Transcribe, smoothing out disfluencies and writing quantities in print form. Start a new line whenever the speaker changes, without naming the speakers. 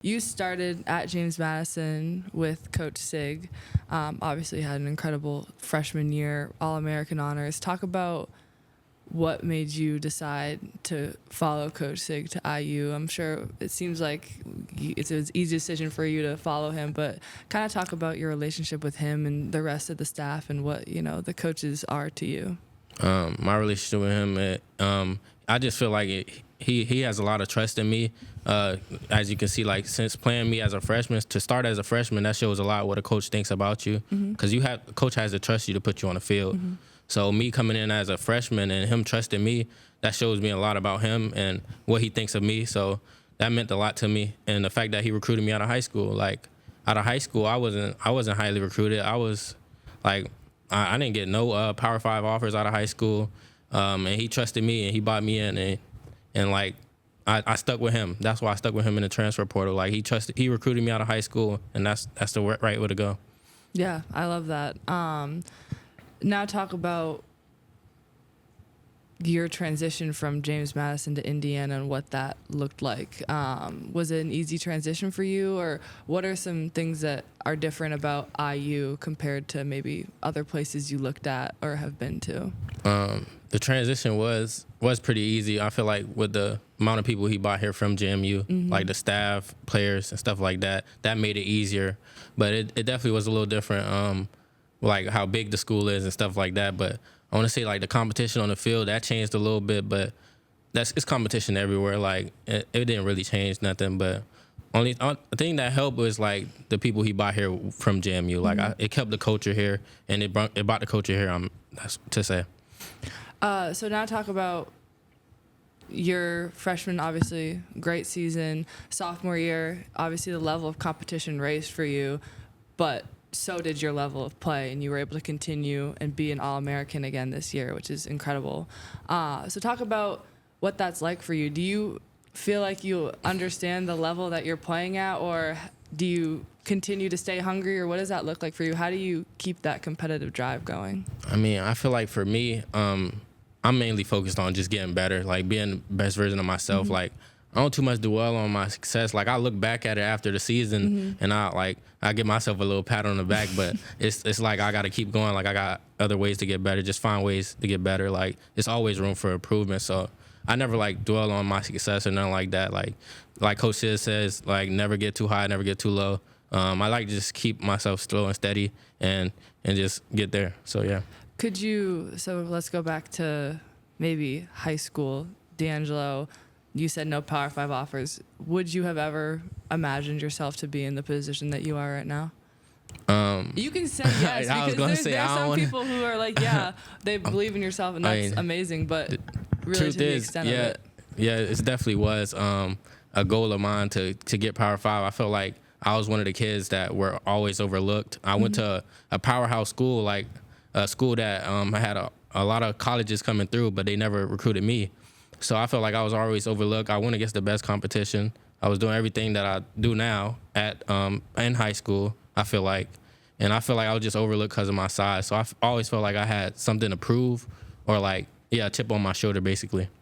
You started at James Madison with Coach Sig. Obviously, had an incredible freshman year, All-American honors. Talk about what made you decide to follow Coach Sig to IU. I'm sure it seems like it's an easy decision for you to follow him, but kind of talk about your relationship with him and the rest of the staff and what the coaches are to you.
My relationship with him, I just feel like he has a lot of trust in me. As you can see, like since playing me as a freshman, to start as a freshman, that shows a lot what a coach thinks about you. Because coach has to trust you to put you on the field. So me coming in as a freshman and him trusting me, that shows me a lot about him and what he thinks of me. So that meant a lot to me. And the fact that he recruited me out of high school, I wasn't highly recruited. I was like, I didn't get no Power 5 offers out of high school, and he trusted me and he bought me in, and like I stuck with him. That's why I stuck with him in the transfer portal. Like he recruited me out of high school, and that's the right way to go.
Yeah, I love that. Now talk about your transition from James Madison to Indiana and what that looked like. Was it an easy transition for you, or what are some things that are different about IU compared to maybe other places you looked at or have been to?
The transition was pretty easy. I feel like with the amount of people he brought here from JMU, like the staff, players, and stuff like that, that made it easier. But it definitely was a little different, like how big the school is and stuff like that. But I want to say like the competition on the field, that changed a little bit, but it's competition everywhere. Like it didn't really change nothing, but only thing that helped was like the people he brought here from JMU. Like it kept the culture here, and it brought the culture here. That's to say.
So now talk about your freshman, obviously great season. Sophomore year, obviously the level of competition raised for you, but so did your level of play, and you were able to continue and be an All-American again this year, which is incredible. So talk about what that's like for you. Do you feel like you understand the level that you're playing at, or do you continue to stay hungry, or what does that look like for you? How do you keep that competitive drive going?
I mean, I feel like for me, I'm mainly focused on just getting better, like being the best version of myself. Like I don't too much dwell on my success. Like I look back at it after the season, and I give myself a little pat on the back. But it's like I got to keep going. Like I got other ways to get better. Just find ways to get better. Like it's always room for improvement. So I never like dwell on my success or nothing like that. Like Coach Sid says, like never get too high, never get too low. I like to just keep myself slow and steady and just get there. So yeah.
So let's go back to maybe high school. D'Angelo, you said no Power 5 offers. Would you have ever imagined yourself to be in the position that you are right now? You can say yes, because there are some people who are like, yeah, they believe in yourself, and that's amazing, but really to the extent of it.
Yeah, it definitely was a goal of mine to get Power 5. I felt like I was one of the kids that were always overlooked. I went to a powerhouse school, like a school that had a lot of colleges coming through, but they never recruited me. So I felt like I was always overlooked. I went against the best competition. I was doing everything that I do now in high school, I feel like. And I feel like I was just overlooked because of my size. So I always felt like I had something to prove, or like, a chip on my shoulder, basically.